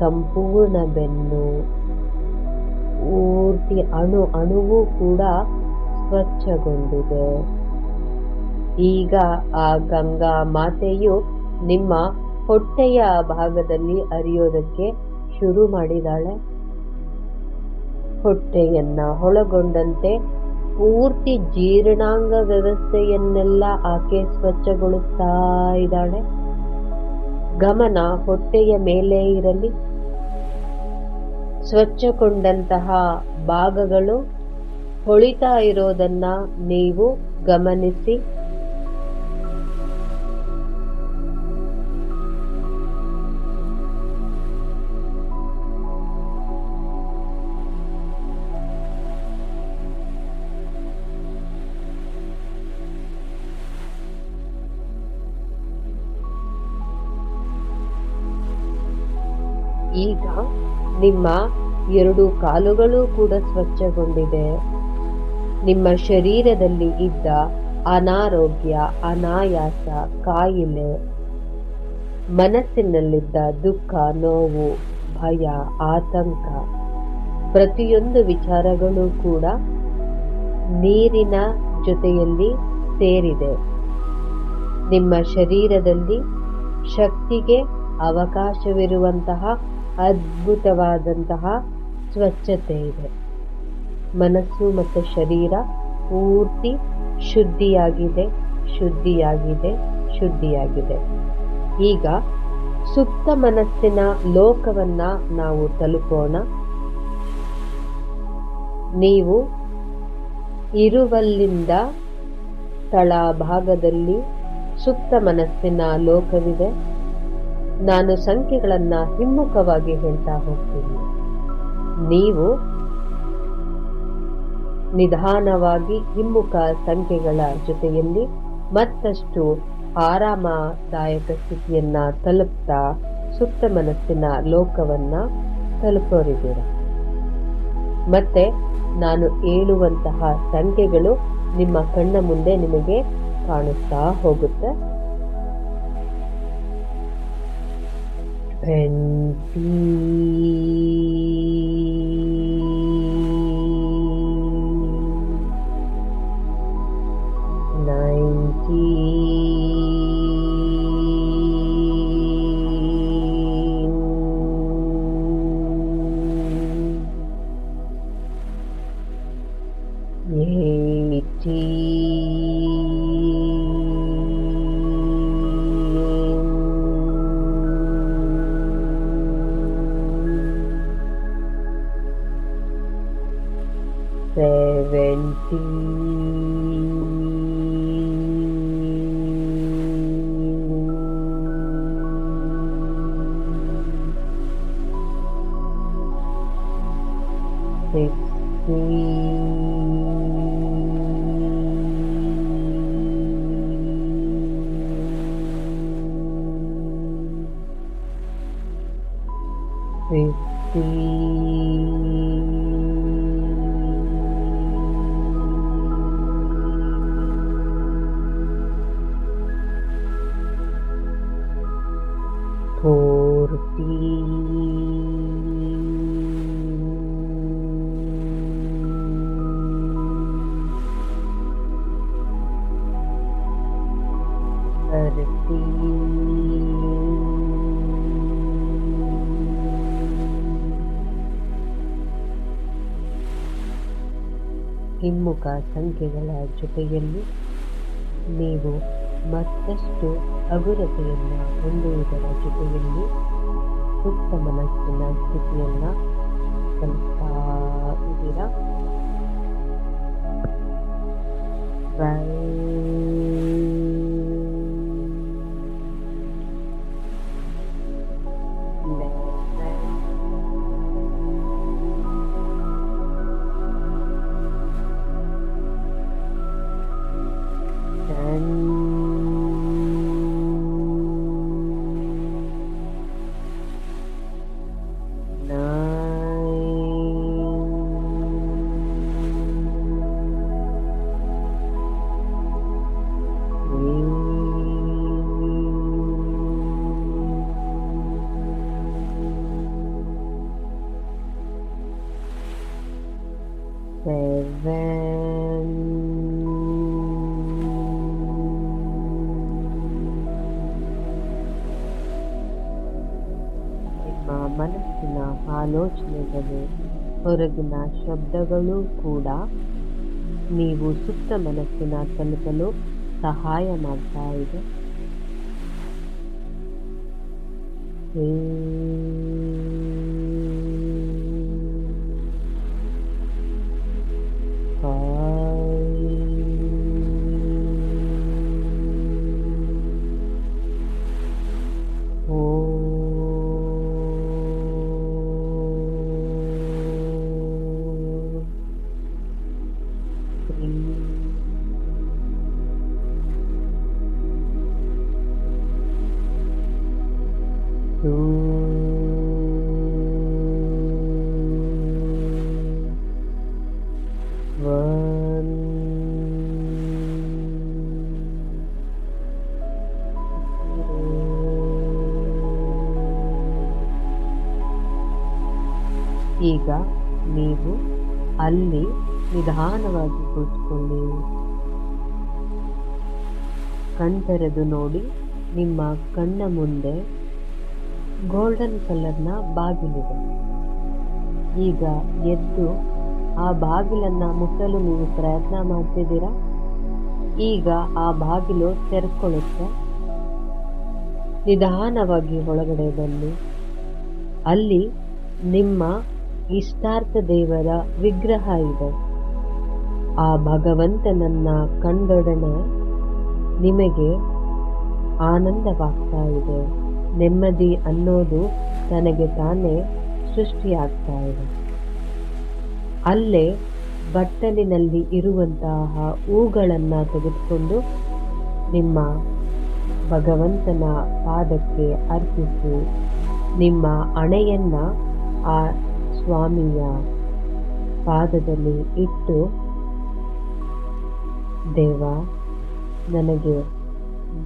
ಸಂಪೂರ್ಣ ಬೆನ್ನು, ಪೂರ್ತಿ ಅಣುವೂ ಕೂಡ ಸ್ವಚ್ಛಗೊಂಡಿದೆ. ಈಗ ಆ ಗಂಗಾ ಮಾತೆಯು ನಿಮ್ಮ ಹೊಟ್ಟೆಯ ಭಾಗದಲ್ಲಿ ಹರಿಯೋದಕ್ಕೆ ಶುರು ಮಾಡಿದಾಳೆ. ಹೊಟ್ಟೆಯನ್ನ ಒಳಗೊಂಡಂತೆ ಪೂರ್ತಿ ಜೀರ್ಣಾಂಗ ವ್ಯವಸ್ಥೆಯನ್ನೆಲ್ಲ ಆಕೆ ಸ್ವಚ್ಛಗೊಳಿಸ್ತಾ ಇದ್ದಾಳೆ. ಗಮನ ಹೊಟ್ಟೆಯ ಮೇಲೆ ಇರಲಿ. ಸ್ವಚ್ಛಗೊಂಡಂತಹ ಭಾಗಗಳು ಹೊಳಿತಾ ಇರೋದನ್ನ ನೀವು ಗಮನಿಸಿ. ಈಗ ನಿಮ್ಮ 2 ಕಾಲುಗಳು ಕೂಡ ಸ್ವಚ್ಛಗೊಂಡಿದೆ. ನಿಮ್ಮ ಶರೀರದಲ್ಲಿ ಇದ್ದ ಅನಾರೋಗ್ಯ, ಅನಾಯಾಸ, ಕಾಯಿಲೆ, ಮನಸ್ಸಿನಲ್ಲಿದ್ದ ದುಃಖ, ನೋವು, ಭಯ, ಆತಂಕ, ಪ್ರತಿಯೊಂದು ವಿಚಾರಗಳು ಕೂಡ ನೀರಿನ ಜೊತೆಯಲ್ಲಿ ಸೇರಿದೆ. ನಿಮ್ಮ ಶರೀರದಲ್ಲಿ ಶಕ್ತಿಗೆ ಅವಕಾಶವಿರುವಂತಹ ಅದ್ಭುತವಾದಂತಹ ಸ್ವಚ್ಛತೆ ಇದೆ. ಮನಸ್ಸು ಮತ್ತು ಶರೀರ ಪೂರ್ತಿ ಶುದ್ಧಿಯಾಗಿದೆ. ಈಗ ಸುಪ್ತ ಮನಸ್ಸಿನ ಲೋಕವನ್ನ ನಾವು ತಲುಪೋಣ. ನೀವು ಇರುವಲ್ಲಿಂದ ತಳಭಾಗದಲ್ಲಿ ಸುಪ್ತ ಮನಸ್ಸಿನ ಲೋಕವಿದೆ. ನಾನು ಸಂಖ್ಯೆಗಳನ್ನ ಹಿಮ್ಮುಖವಾಗಿ ಹೇಳ್ತಾ ಹೋಗ್ತೀನಿ. ನೀವು ನಿಧಾನವಾಗಿ ಹಿಮ್ಮುಖ ಸಂಖ್ಯೆಗಳ ಜೊತೆಯಲ್ಲಿ ಮತ್ತಷ್ಟು ಆರಾಮದಾಯಕ ಸ್ಥಿತಿಯನ್ನ ತಲುಪ್ತಾ ಸುಪ್ತ ಮನಸ್ಸಿನ ಲೋಕವನ್ನ ತಲುಪೋರಿದ್ದೀರ. ಮತ್ತೆ ನಾನು ಹೇಳುವಂತಹ ಸಂಖ್ಯೆಗಳು ನಿಮ್ಮ ಕಣ್ಣ ಮುಂದೆ ನಿಮಗೆ ಕಾಣಿಸ್ತಾ ಹೋಗುತ್ತೆ. 20, ಹಿಮ್ಮುಖ ಸಂಖ್ಯೆಗಳ ಜೊತೆಯಲ್ಲಿ ನೀವು ಮತ್ತಷ್ಟು ಹಗುರತೆಯನ್ನು ಹೊಂದುವುದರ ಜೊತೆಯಲ್ಲಿ ಸುಪ್ತ ಮನಸ್ಸಿನ ಸ್ಥಿತಿಯನ್ನು ತಲುಪ್ತಾ ಇದ್ದೀರಾ. ಮನಸ್ಸಿನ ಆಲೋಚನೆಗಳು, ಹೊರಗಿನ ಶಬ್ದಗಳೂ ಕೂಡ ನೀವು ಸುಪ್ತ ಮನಸ್ಸಿನ ತಲುಪಲು ಸಹಾಯ ಮಾಡ್ತಾ ಇದೆ. ಈಗ ನೀವು ಅಲ್ಲಿ ನಿಧಾನವಾಗಿ ಕೂತ್ಕೊಳ್ಳಿ. ಕಣ್ತೆರೆದು ನೋಡಿ, ನಿಮ್ಮ ಕಣ್ಣ ಮುಂದೆ ಗೋಲ್ಡನ್ ಕಲರ್ನ ಬಾಗಿಲಿದೆ. ಈಗ ಎದ್ದು ಆ ಬಾಗಿಲನ್ನು ಮುಟ್ಟಲು ನೀವು ಪ್ರಯತ್ನ ಮಾಡ್ತಿದ್ದೀರಾ. ಈಗ ಆ ಬಾಗಿಲು ತೆರೆದುಕೊಳ್ಳುತ್ತೆ. ನಿಧಾನವಾಗಿ ಒಳಗಡೆ ಬನ್ನಿ. ಅಲ್ಲಿ ನಿಮ್ಮ ಇಷ್ಟಾರ್ಥ ದೇವರ ವಿಗ್ರಹ ಇದೆ. ಆ ಭಗವಂತನನ್ನ ಕಂಡೊಡನೆ ನಿಮಗೆ ಆನಂದವಾಗ್ತಾ ಇದೆ. ನೆಮ್ಮದಿ ಅನ್ನೋದು ತನಗೆ ತಾನೇ ಸೃಷ್ಟಿಯಾಗ್ತಾ ಇದೆ. ಅಲ್ಲೇ ಬಟ್ಟಲಿನಲ್ಲಿ ಇರುವಂತಹ ಹೂಗಳನ್ನು ತೆಗೆದುಕೊಂಡು ನಿಮ್ಮ ಭಗವಂತನ ಪಾದಕ್ಕೆ ಅರ್ಪಿಸಿ ನಿಮ್ಮ ಹಣೆಯನ್ನ ಆ ಸ್ವಾಮಿಯ ಪಾದದಲ್ಲಿ ಇಟ್ಟು, ದೇವ, ನನಗೆ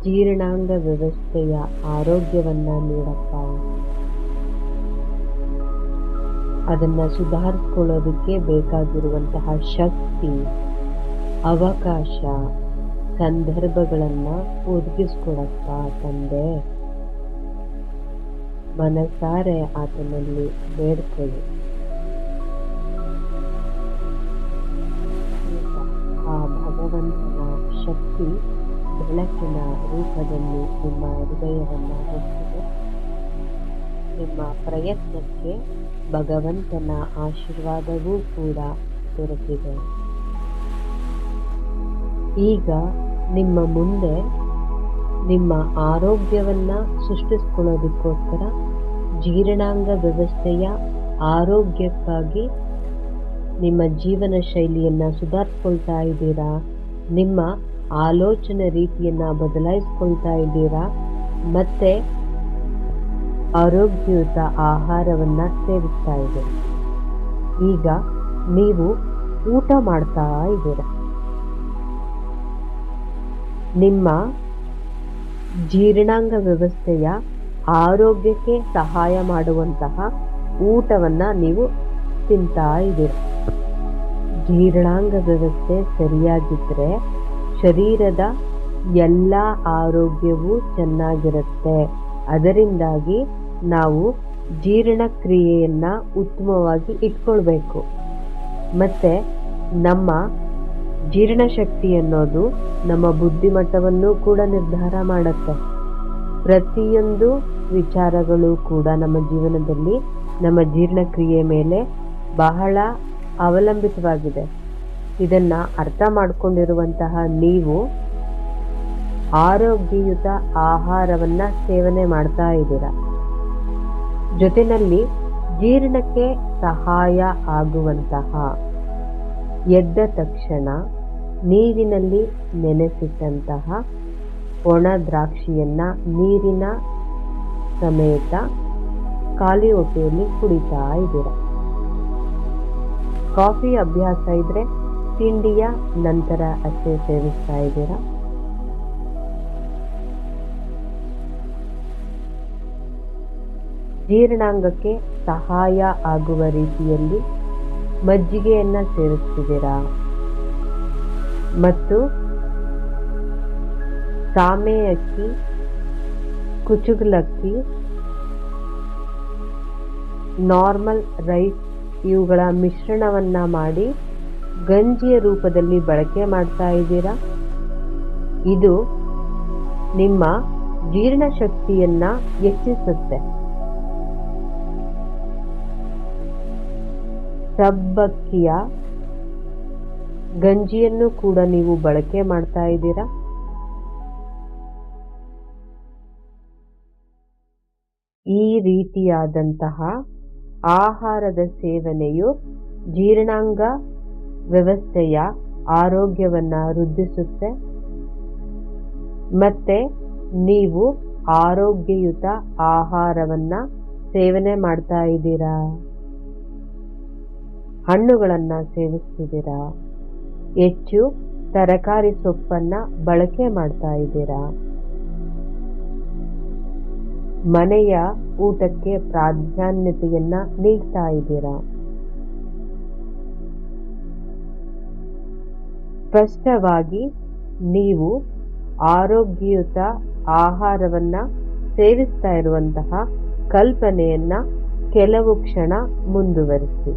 ಜೀರ್ಣಾಂಗ ವ್ಯವಸ್ಥೆಯ ಆರೋಗ್ಯವನ್ನ ನೀಡಪ್ಪ. ಅದನ್ನ ಸುಧಾರಿಸ್ಕೊಳ್ಳೋದಕ್ಕೆ ಬೇಕಾಗಿರುವಂತಹ ಶಕ್ತಿ, ಅವಕಾಶ, ಸಂದರ್ಭಗಳನ್ನ ಒದಗಿಸ್ಕೊಡಪ್ಪ ತಂದೆ. ಮನಸಾರೆ ಆತನಲ್ಲಿ ಬೇಡ್ಕೊಳ್ಳಿ. ಆ ಭಗವಂತನ ಶಕ್ತಿ ಬೆಳಕಿನ ರೂಪದಲ್ಲಿ ನಿಮ್ಮ ಹೃದಯವನ್ನು ಹೊತ್ತಿದೆ. ನಿಮ್ಮ ಪ್ರಯತ್ನಕ್ಕೆ ಭಗವಂತನ ಆಶೀರ್ವಾದವೂ ಕೂಡ ದೊರೆತಿದೆ. ಈಗ ನಿಮ್ಮ ಮುಂದೆ ನಿಮ್ಮ ಆರೋಗ್ಯವನ್ನ ಸೃಷ್ಟಿಸ್ಕೊಳ್ಳೋದಕ್ಕೋಸ್ಕರ, ಜೀರ್ಣಾಂಗ ವ್ಯವಸ್ಥೆಯ ಆರೋಗ್ಯಕ್ಕಾಗಿ ನಿಮ್ಮ ಜೀವನ ಶೈಲಿಯನ್ನ ಸುಧಾರಿಸ್ಕೊಳ್ತಾ ಇದ್ದೀರಾ. ನಿಮ್ಮ ಆಲೋಚನೆ ರೀತಿಯನ್ನ ಬದಲಾಯಿಸ್ಕೊಳ್ತಾ ಇದ್ದೀರಾ. ಮತ್ತೆ ಆರೋಗ್ಯಯುತ ಆಹಾರವನ್ನ ಸೇವಿಸ್ತಾ ಇದ್ದೀರಾ. ಈಗ ನೀವು ಊಟ ಮಾಡ್ತಾ ಇದ್ದೀರಾ. ನಿಮ್ಮ ಜೀರ್ಣಾಂಗ ವ್ಯವಸ್ಥೆಯ ಆರೋಗ್ಯಕ್ಕೆ ಸಹಾಯ ಮಾಡುವಂತಹ ಊಟವನ್ನ ನೀವು ತಿಂತಾ ಇದ್ದೀರ. ಜೀರ್ಣಾಂಗ ವ್ಯವಸ್ಥೆ ಸರಿಯಾಗಿದ್ರೆ ಶರೀರದ ಎಲ್ಲ ಆರೋಗ್ಯವೂ ಚೆನ್ನಾಗಿರುತ್ತೆ. ಅದರಿಂದಾಗಿ ನಾವು ಜೀರ್ಣಕ್ರಿಯೆಯನ್ನ ಉತ್ತಮವಾಗಿ ಇಟ್ಕೊಳ್ಬೇಕು. ಮತ್ತೆ ನಮ್ಮ ಜೀರ್ಣಶಕ್ತಿ ಅನ್ನೋದು ನಮ್ಮ ಬುದ್ಧಿಮಟ್ಟವನ್ನು ಕೂಡ ನಿರ್ಧಾರ ಮಾಡುತ್ತೆ. ಪ್ರತಿಯೊಂದು ವಿಚಾರಗಳು ಕೂಡ ನಮ್ಮ ಜೀವನದಲ್ಲಿ ನಮ್ಮ ಜೀರ್ಣಕ್ರಿಯೆ ಮೇಲೆ ಬಹಳ ಅವಲಂಬಿತವಾಗಿದೆ. ಇದನ್ನ ಅರ್ಥ ಮಾಡಿಕೊಂಡಿರುವಂತಹ ನೀವು ಆರೋಗ್ಯಯುತ ಆಹಾರವನ್ನ ಸೇವನೆ ಮಾಡ್ತಾ ಇದ್ದೀರಾ. ಜೊತೆಯಲ್ಲಿ ಜೀರ್ಣಕ್ಕೆ ಸಹಾಯ ಆಗುವಂತಹ ಎದ್ದ ತಕ್ಷಣ ನೀರಿನಲ್ಲಿ ನೆನೆಸಿಟ್ಟಂತಹ ಒಣ ದ್ರಾಕ್ಷಿಯನ್ನ ನೀರಿನ ಸಮೇತ ಖಾಲಿ ಹೊಟ್ಟೆಯಲ್ಲಿ ಕುಡಿತಾ ಇದ್ದೀರಾ. ಕಾಫಿ ಅಭ್ಯಾಸ ಇದ್ರೆ ತಿಂಡಿಯ ನಂತರ ಅಷ್ಟೇ ಸೇವಿಸ್ತಾ ಇದ್ದೀರಾ. ಜೀರ್ಣಾಂಗಕ್ಕೆ ಸಹಾಯ ಆಗುವ ರೀತಿಯಲ್ಲಿ ಮಜ್ಜಿಗೆಯನ್ನ ಸೇವಿಸ್ತಿದ್ದೀರಾ ಮತ್ತು ಸಾಮೆ ಅಕ್ಕಿ, ಕುಚುಗುಲಕ್ಕಿ, ನಾರ್ಮಲ್ ರೈಸ್ ಇವುಗಳ ಮಿಶ್ರಣವನ್ನು ಮಾಡಿ ಗಂಜಿಯ ರೂಪದಲ್ಲಿ ಬಳಕೆ ಮಾಡ್ತಾ ಇದ್ದೀರಾ. ಇದು ನಿಮ್ಮ ಜೀರ್ಣಶಕ್ತಿಯನ್ನು ಹೆಚ್ಚಿಸುತ್ತೆ. ಸಬ್ಬಕ್ಕಿಯ ಗಂಜಿಯನ್ನು ಕೂಡ ನೀವು ಬಳಕೆ ಮಾಡ್ತಾ ಇದ್ದೀರಾ. ಈ ರೀತಿಯಾದಂತಹ ಆಹಾರದ ಸೇವನೆಯು ಜೀರ್ಣಾಂಗ ವ್ಯವಸ್ಥೆಯ ಆರೋಗ್ಯವನ್ನು ವೃದ್ಧಿಸುತ್ತೆ ಮತ್ತೆ ನೀವು ಆರೋಗ್ಯಯುತ ಆಹಾರವನ್ನು ಸೇವನೆ ಮಾಡ್ತಾ ಇದ್ದೀರಾ. ಹಣ್ಣುಗಳನ್ನು ಸೇವಿಸ್ತಿದ್ದೀರಾ. ಹೆಚ್ಚು ತರಕಾರಿ ಸೊಪ್ಪನ್ನು ಬಳಕೆ ಮಾಡ್ತಾ ಇದ್ದೀರಾ. ಮನೆಯ ಊಟಕ್ಕೆ ಪ್ರಾಧಾನ್ಯತೆಯನ್ನು ನೀಡ್ತಾ ಇದ್ದೀರಾ. ಸ್ಪಷ್ಟವಾಗಿ ನೀವು ಆರೋಗ್ಯಯುತ ಆಹಾರವನ್ನು ಸೇವಿಸ್ತಾ ಇರುವಂತಹ ಕಲ್ಪನೆಯನ್ನು ಕೆಲವು ಕ್ಷಣ ಮುಂದುವರಿಸಿ.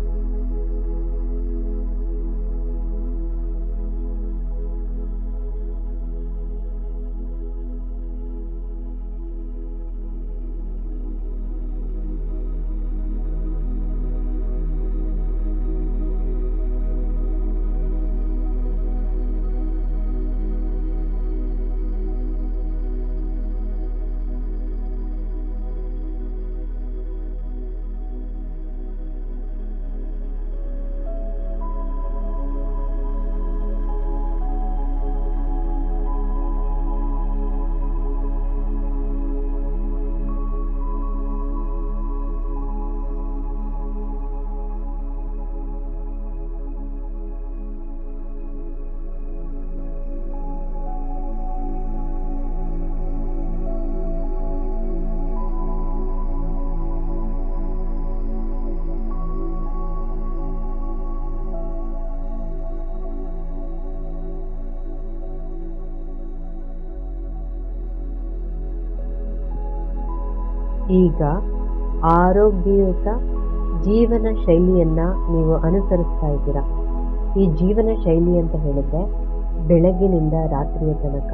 ಈಗ ಆರೋಗ್ಯಯುತ ಜೀವನ ಶೈಲಿಯನ್ನು ನೀವು ಅನುಸರಿಸ್ತಾ ಇದ್ದೀರಾ. ಈ ಜೀವನ ಶೈಲಿ ಅಂತ ಹೇಳಿದ್ರೆ ಬೆಳಗ್ಗಿನಿಂದ ರಾತ್ರಿಯ ತನಕ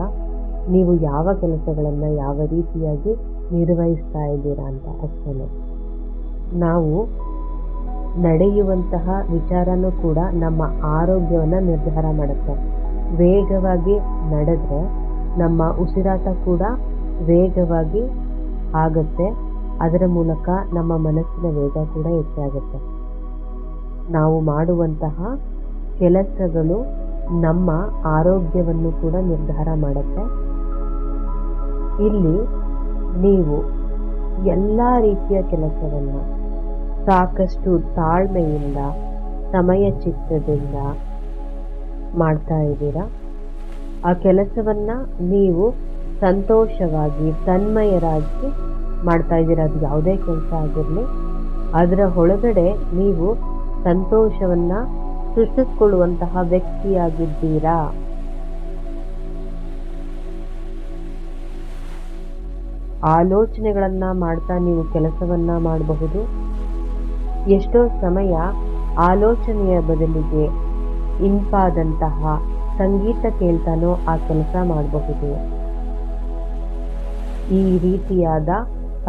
ನೀವು ಯಾವ ಕೆಲಸಗಳನ್ನು ಯಾವ ರೀತಿಯಾಗಿ ನಿರ್ವಹಿಸ್ತಾ ಇದ್ದೀರಾ ಅಂತ ಅಷ್ಟೇ. ನಾವು ನಡೆಯುವಂತಹ ವಿಚಾರನೂ ಕೂಡ ನಮ್ಮ ಆರೋಗ್ಯವನ್ನು ನಿರ್ಧಾರ ಮಾಡುತ್ತೆ. ವೇಗವಾಗಿ ನಡೆದ್ರೆ ನಮ್ಮ ಉಸಿರಾಟ ಕೂಡ ವೇಗವಾಗಿ ಆಗುತ್ತೆ. ಅದರ ಮೂಲಕ ನಮ್ಮ ಮನಸ್ಸಿನ ವೇಗ ಕೂಡ ಹೆಚ್ಚಾಗುತ್ತೆ. ನಾವು ಮಾಡುವಂತಹ ಕೆಲಸಗಳು ನಮ್ಮ ಆರೋಗ್ಯವನ್ನು ಕೂಡ ನಿರ್ಧಾರ ಮಾಡುತ್ತೆ. ಇಲ್ಲಿ ನೀವು ಎಲ್ಲ ರೀತಿಯ ಕೆಲಸವನ್ನು ಸಾಕಷ್ಟು ತಾಳ್ಮೆಯಿಂದ ಸಮಯ ಚಿತ್ತದಿಂದ ಮಾಡ್ತಾ ಇದ್ದೀರಾ. ಆ ಕೆಲಸವನ್ನು ನೀವು ಸಂತೋಷವಾಗಿ ತನ್ಮಯರಾಗಿ ಮಾಡ್ತಾ ಇದ್ದೀರಾ. ಅದು ಯಾವುದೇ ಕೆಲಸ ಆಗಿರಲಿ ಅದರ ಒಳಗಡೆ ನೀವು ಸಂತೋಷವನ್ನು ಸೃಷ್ಟಿಸಿಕೊಳ್ಳುವಂತಹ ವ್ಯಕ್ತಿಯಾಗಿದ್ದೀರಾ. ಆಲೋಚನೆಗಳನ್ನು ಮಾಡ್ತಾ ನೀವು ಕೆಲಸವನ್ನು ಮಾಡಬಹುದು. ಎಷ್ಟೋ ಸಮಯ ಆಲೋಚನೆಯ ಬದಲಿಗೆ ಇಂಪಾದಂತಹ ಸಂಗೀತ ಕೇಳ್ತಾನೋ ಆ ಕೆಲಸ ಮಾಡಬಹುದು. ಈ ರೀತಿಯಾದ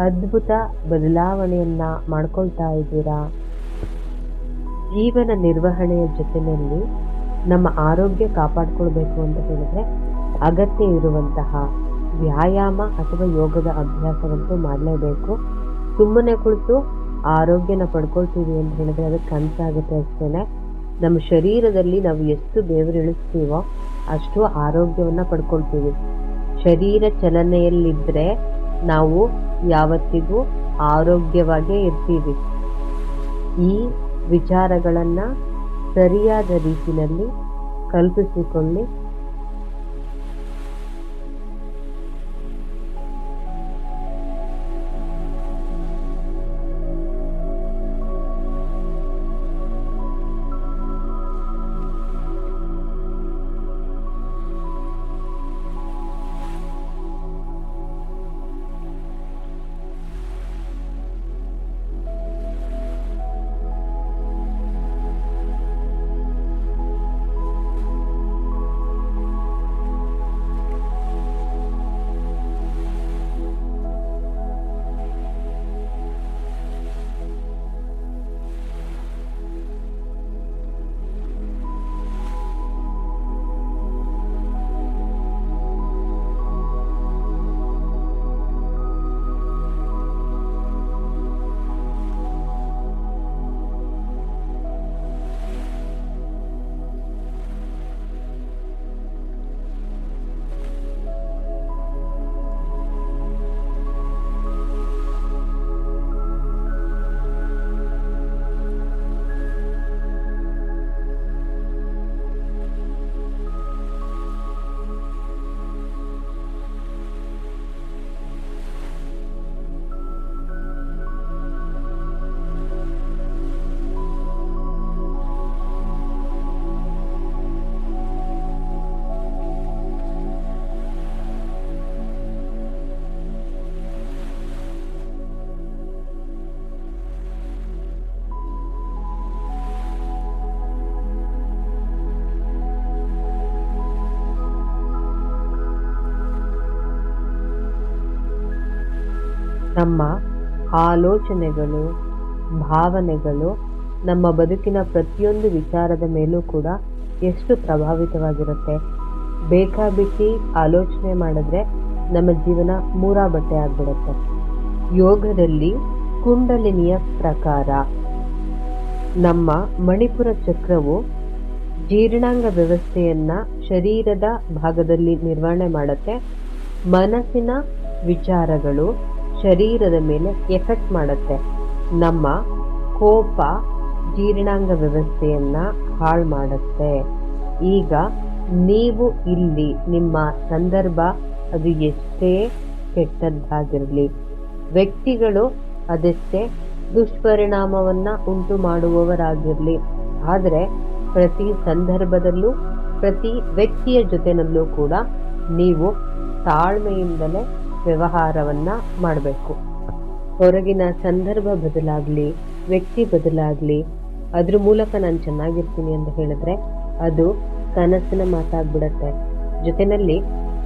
ಅದ್ಭುತ ಬದಲಾವಣೆಯನ್ನ ಮಾಡ್ಕೊಳ್ತಾ ಇದ್ದೀರಾ. ಜೀವನ ನಿರ್ವಹಣೆಯ ಜೊತೆಯಲ್ಲಿ ನಮ್ಮ ಆರೋಗ್ಯ ಕಾಪಾಡ್ಕೊಳ್ಬೇಕು ಅಂತ ಹೇಳಿದ್ರೆ ಅಗತ್ಯ ಇರುವಂತಹ ವ್ಯಾಯಾಮ ಅಥವಾ ಯೋಗದ ಅಭ್ಯಾಸವಂತೂ ಮಾಡಲೇಬೇಕು. ಸುಮ್ಮನೆ ಕುಳಿತು ಆರೋಗ್ಯನ ಪಡ್ಕೊಳ್ತೀವಿ ಅಂತ ಹೇಳಿದ್ರೆ ಅದಕ್ಕೆ ಕನಸಾಗುತ್ತೆ ಅಷ್ಟೇ. ನಮ್ಮ ಶರೀರದಲ್ಲಿ ನಾವು ಎಷ್ಟು ಬೆವರಿಳಿಸ್ತೀವೋ ಅಷ್ಟು ಆರೋಗ್ಯವನ್ನು ಪಡ್ಕೊಳ್ತೀವಿ. ಶರೀರ ಚಲನೆಯಲ್ಲಿದ್ದರೆ ನಾವು ಯಾವತ್ತಿಗೂ ಆರೋಗ್ಯವಾಗೇ ಇರ್ತೀವಿ. ಈ ವಿಚಾರಗಳನ್ನು ಸರಿಯಾದ ರೀತಿಯಲ್ಲಿ ಕಲ್ಪಿಸಿಕೊಳ್ಳಿ. ನಮ್ಮ ಆಲೋಚನೆಗಳು, ಭಾವನೆಗಳು ನಮ್ಮ ಬದುಕಿನ ಪ್ರತಿಯೊಂದು ವಿಚಾರದ ಮೇಲೂ ಕೂಡ ಎಷ್ಟು ಪ್ರಭಾವಿತವಾಗಿರುತ್ತೆ. ಬೇಕಾಬಿಟ್ಟಿ ಆಲೋಚನೆ ಮಾಡಿದ್ರೆ ನಮ್ಮ ಜೀವನ ಮೂರಾ ಬಟ್ಟೆ ಆಗ್ಬಿಡುತ್ತೆ. ಯೋಗದಲ್ಲಿ ಕುಂಡಲಿನಿಯ ಪ್ರಕಾರ ನಮ್ಮ ಮಣಿಪುರ ಚಕ್ರವು ಜೀರ್ಣಾಂಗ ವ್ಯವಸ್ಥೆಯನ್ನ ಶರೀರದ ಭಾಗದಲ್ಲಿ ನಿರ್ವಹಣೆ ಮಾಡುತ್ತೆ. ಮನಸ್ಸಿನ ವಿಚಾರಗಳು ಶರೀರದ ಮೇಲೆ ಎಫೆಕ್ಟ್ ಮಾಡುತ್ತೆ. ನಮ್ಮ ಕೋಪ ಜೀರ್ಣಾಂಗ ವ್ಯವಸ್ಥೆಯನ್ನ ಹಾಳು ಮಾಡುತ್ತೆ. ಈಗ ನೀವು ಇಲ್ಲಿ ನಿಮ್ಮ ಸಂದರ್ಭ ಅದು ಎಷ್ಟೇ ಕೆಟ್ಟದ್ದಾಗಿರಲಿ, ವ್ಯಕ್ತಿಗಳು ಅದೆಷ್ಟೇ ದುಷ್ಪರಿಣಾಮವನ್ನ ಉಂಟು ಮಾಡುವವರಾಗಿರಲಿ, ಆದರೆ ಪ್ರತಿ ಸಂದರ್ಭದಲ್ಲೂ ಪ್ರತಿ ವ್ಯಕ್ತಿಯ ಜೊತೆನಲ್ಲೂ ಕೂಡ ನೀವು ತಾಳ್ಮೆಯಿಂದಲೇ ವ್ಯವಹಾರವನ್ನ ಮಾಡಬೇಕು. ಹೊರಗಿನ ಸಂದರ್ಭ ಬದಲಾಗ್ಲಿ, ವ್ಯಕ್ತಿ ಬದಲಾಗ್ಲಿ, ಅದ್ರ ಮೂಲಕ ನಾನು ಚೆನ್ನಾಗಿರ್ತೀನಿ ಅಂತ ಹೇಳಿದ್ರೆ ಅದು ಕನಸಿನ ಮಾತಾಗ್ಬಿಡತ್ತೆ. ಜೊತೆನಲ್ಲಿ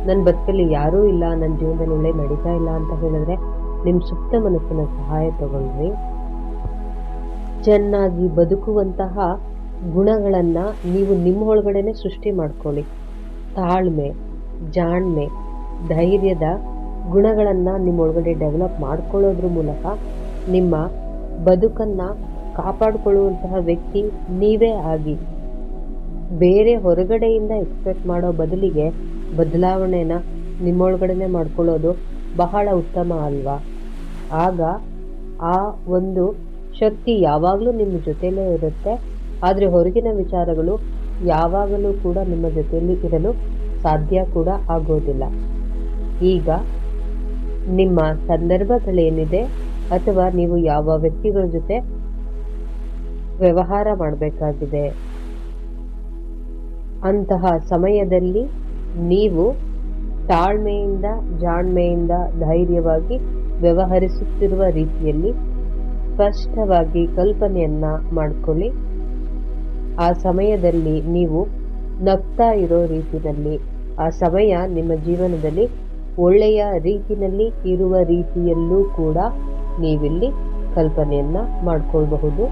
ನನ್ನ ಬದುಕಲ್ಲಿ ಯಾರೂ ಇಲ್ಲ, ನನ್ನ ಜೀವನದಲ್ಲಿ ಒಳ್ಳೆ ನಡೀತಾ ಇಲ್ಲ ಅಂತ ಹೇಳಿದ್ರೆ ನಿಮ್ಮ ಸುಪ್ತ ಮನಸ್ಸಿನ ಸಹಾಯ ತಗೊಳ್ರಿ. ಚೆನ್ನಾಗಿ ಬದುಕುವಂತಹ ಗುಣಗಳನ್ನ ನೀವು ನಿಮ್ಮ ಒಳಗಡೆನೆ ಸೃಷ್ಟಿ ಮಾಡ್ಕೊಳ್ಳಿ. ತಾಳ್ಮೆ, ಜಾಣ್ಮೆ, ಧೈರ್ಯದ ಗುಣಗಳನ್ನ ನಿಮ್ಮ ಒಳಗಡೆ ಡೆವಲಪ್ ಮಾಡ್ಕೊಳ್ಳೋದ್ರ ಮೂಲಕ ನಿಮ್ಮ ಬದುಕನ್ನ ಕಾಪಾಡಿಕೊಳ್ಳುವಂತಹ ವ್ಯಕ್ತಿ ನೀವೇ ಆಗಿ. ಬೇರೆ ಹೊರಗಡೆಯಿಂದ ಎಕ್ಸ್ಪೆಕ್ಟ್ ಮಾಡೋ ಬದಲಿಗೆ ಬದಲಾವಣೆನ ನಿಮ್ಮೊಳಗಡೆನೆ ಮಾಡ್ಕೊಳ್ಳೋದು ಬಹಳ ಉತ್ತಮ ಅಲ್ವಾ? ಆಗ ಆ ಒಂದು ಶಕ್ತಿ ಯಾವಾಗಲೂ ನಿಮ್ಮ ಜೊತೆಲೇ ಇರುತ್ತೆ. ಆದರೆ ಹೊರಗಿನ ವಿಚಾರಗಳು ಯಾವಾಗಲೂ ಕೂಡ ನಿಮ್ಮ ಜೊತೆಯಲ್ಲಿ ಇರಲು ಸಾಧ್ಯ ಕೂಡ ಆಗೋದಿಲ್ಲ. ಈಗ ನಿಮ್ಮ ಸಂದರ್ಭಗಳೇನಿದೆ ಅಥವಾ ನೀವು ಯಾವ ವ್ಯಕ್ತಿಗಳ ಜೊತೆ ವ್ಯವಹಾರ ಮಾಡಬೇಕಾಗಿದೆ ಅಂತಹ ಸಮಯದಲ್ಲಿ ನೀವು ತಾಳ್ಮೆಯಿಂದ, ಜಾಣ್ಮೆಯಿಂದ, ಧೈರ್ಯವಾಗಿ ವ್ಯವಹರಿಸುತ್ತಿರುವ ರೀತಿಯಲ್ಲಿ ಸ್ಪಷ್ಟವಾಗಿ ಕಲ್ಪನೆಯನ್ನ ಮಾಡ್ಕೊಳ್ಳಿ. ಆ ಸಮಯದಲ್ಲಿ ನೀವು ನಗ್ತಾ ಇರೋ ರೀತಿಯಲ್ಲಿ, ಆ ಸಮಯ ನಿಮ್ಮ ಜೀವನದಲ್ಲಿ ಒಳ್ಳೆಯ ರೀತಿಯಲ್ಲಿ ಇರುವ ರೀತಿಯಲ್ಲೂ ಕೂಡ ನೀವಿಲ್ಲಿ ಕಲ್ಪನೆಯನ್ನ ಮಾಡ್ಕೊಳ್ಬಹುದು.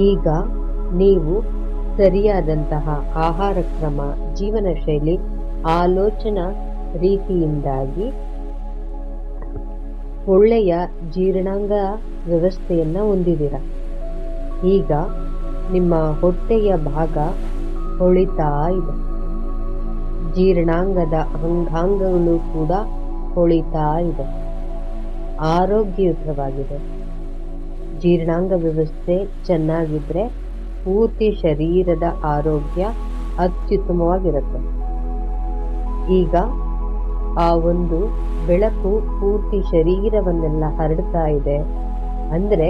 ಈಗ ನೀವು ಸರಿಯಾದಂತಹ ಆಹಾರ ಕ್ರಮ, ಜೀವನ ಶೈಲಿ, ಆಲೋಚನಾ ರೀತಿಯಿಂದಾಗಿ ಒಳ್ಳೆಯ ಜೀರ್ಣಾಂಗ ವ್ಯವಸ್ಥೆಯನ್ನ ಹೊಂದಿದ್ದೀರ. ಈಗ ನಿಮ್ಮ ಹೊಟ್ಟೆಯ ಭಾಗ ಹೊಳಿತಾ ಇದೆ. ಜೀರ್ಣಾಂಗದ ಅಂಗಾಂಗಗಳು ಕೂಡ ಹೊಳಿತಾ ಇದೆ, ಆರೋಗ್ಯಯುತವಾಗಿದೆ. ಜೀರ್ಣಾಂಗ ವ್ಯವಸ್ಥೆ ಚೆನ್ನಾಗಿದ್ರೆ ಪೂರ್ತಿ ಶರೀರದ ಆರೋಗ್ಯ ಅತ್ಯುತ್ತಮವಾಗಿರುತ್ತೆ. ಈಗ ಆ ಒಂದು ಬೆಳಕು ಪೂರ್ತಿ ಶರೀರವನ್ನೆಲ್ಲ ಹರಡ್ತಾ ಇದೆ ಅಂದ್ರೆ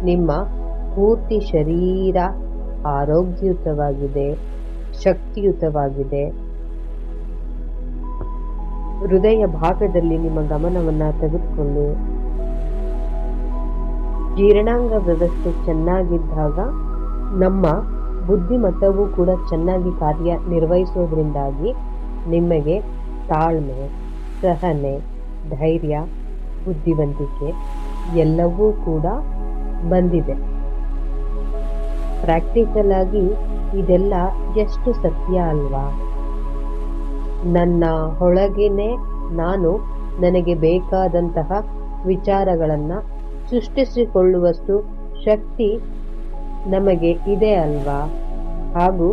ನಿಮ್ಮ ಪೂರ್ತಿ ಶರೀರ ಆರೋಗ್ಯಯುತವಾಗಿದೆ, ಶಕ್ತಿಯುತವಾಗಿದೆ. ಹೃದಯ ಭಾಗದಲ್ಲಿ ನಿಮ್ಮ ಗಮನವನ್ನ ತೆಗೆದುಕೊಳ್ಳಿ. ಜೀರ್ಣಾಂಗ ವ್ಯವಸ್ಥೆ ಚೆನ್ನಾಗಿದ್ದಾಗ ನಮ್ಮ ಬುದ್ಧಿಮಟ್ಟವೂ ಕೂಡ ಚೆನ್ನಾಗಿ ಕಾರ್ಯ ನಿರ್ವಹಿಸೋದ್ರಿಂದಾಗಿ ನಿಮಗೆ ತಾಳ್ಮೆ, ಸಹನೆ, ಧೈರ್ಯ, ಬುದ್ಧಿವಂತಿಕೆ ಎಲ್ಲವೂ ಕೂಡ ಬಂದಿದೆ. ಪ್ರಾಕ್ಟಿಕಲ್ ಆಗಿ ಇದೆಲ್ಲ ಎಷ್ಟು ಸತ್ಯ ಅಲ್ವಾ? ನನ್ನ ಒಳಗೇನೆ ನಾನು ನನಗೆ ಬೇಕಾದಂತಹ ವಿಚಾರಗಳನ್ನು ಸೃಷ್ಟಿಸಿಕೊಳ್ಳುವಷ್ಟು ಶಕ್ತಿ ನಮಗೆ ಇದೆ ಅಲ್ವಾ? ಹಾಗೂ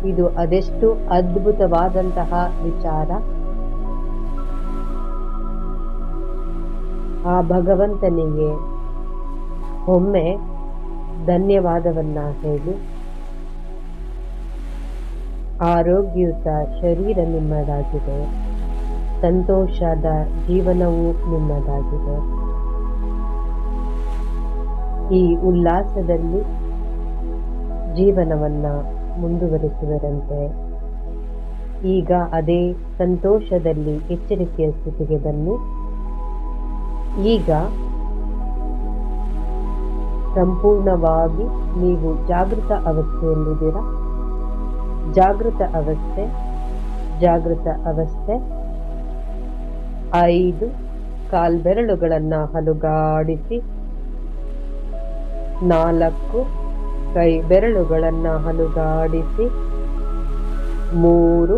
ಇದು ಅದೆಷ್ಟು ಅದ್ಭುತವಾದಂತಹ ವಿಚಾರ. ಆ ಭಗವಂತನಿಗೆ ಒಮ್ಮೆ ಧನ್ಯವಾದವನ್ನ ಹೇಳಿ. ಆರೋಗ್ಯಯುತ ಶರೀರ ನಿಮ್ಮದಾಗಿದೆ, ಸಂತೋಷದ ಜೀವನವೂ ನಿಮ್ಮದಾಗಿದೆ. ಈ ಉಲ್ಲಾಸದಲ್ಲಿ ಜೀವನವನ್ನ ಮುಂದುವರಿಸುವರಂತೆ. ಈಗ ಅದೇ ಸಂತೋಷದಲ್ಲಿ ಎಚ್ಚರಿಕೆಯ ಸ್ಥಿತಿಗೆ ಬನ್ನಿ. ಈಗ ಸಂಪೂರ್ಣವಾಗಿ ನೀವು ಜಾಗೃತ ಅವಸ್ಥೆಯಲ್ಲಿದ್ದೀರಾ. ಜಾಗೃತ ಅವಸ್ಥೆ 5 ಕಾಲ್ಬೆರಳುಗಳನ್ನ ಹಲುಗಾಡಿಸಿ, 4 ಕೈ ಬೆರಳುಗಳನ್ನ ಹಲುಗಾಡಿಸಿ, 3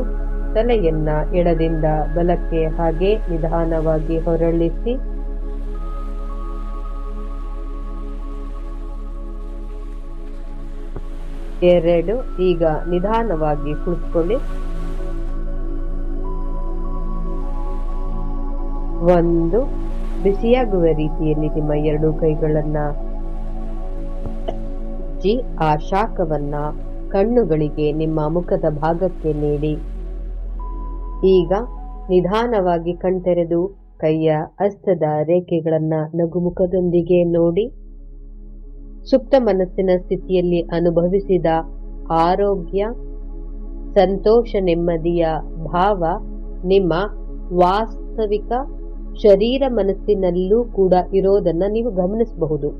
ತಲೆಯನ್ನ ಎಡದಿಂದ ಬಲಕ್ಕೆ ಹಾಗೆ ನಿಧಾನವಾಗಿ ಹೊರಳಿಸಿ, 2 ಈಗ ನಿಧಾನವಾಗಿ ಕುಳಿತುಕೊಳ್ಳಿ. 1 ಬಿಸಿಯಾಗುವ ರೀತಿಯಲ್ಲಿ ನಿಮ್ಮ 2 ಕೈಗಳನ್ನ ಆ ಶಾಖವನ್ನ ಕಣ್ಣುಗಳಿಗೆ ನಿಮ್ಮ ಮುಖದ ಭಾಗಕ್ಕೆ ನೀಡಿ. ಈಗ ನಿಧಾನವಾಗಿ ಕಣ್ತೆರೆದು ಕೈಯ ಹಸ್ತದ ರೇಖೆಗಳನ್ನ ನಗುಮುಖದೊಂದಿಗೆ ನೋಡಿ. ಸುಪ್ತ ಮನಸ್ಸಿನ ಸ್ಥಿತಿಯಲ್ಲಿ ಅನುಭವಿಸಿದ ಆರೋಗ್ಯ, ಸಂತೋಷ, ನೆಮ್ಮದಿಯ ಭಾವ ನಿಮ್ಮ ವಾಸ್ತವಿಕ ಶರೀರ ಮನಸ್ಸಿನಲ್ಲೂ ಕೂಡ ಇರೋದನ್ನ ನೀವು ಗಮನಿಸಬಹುದು.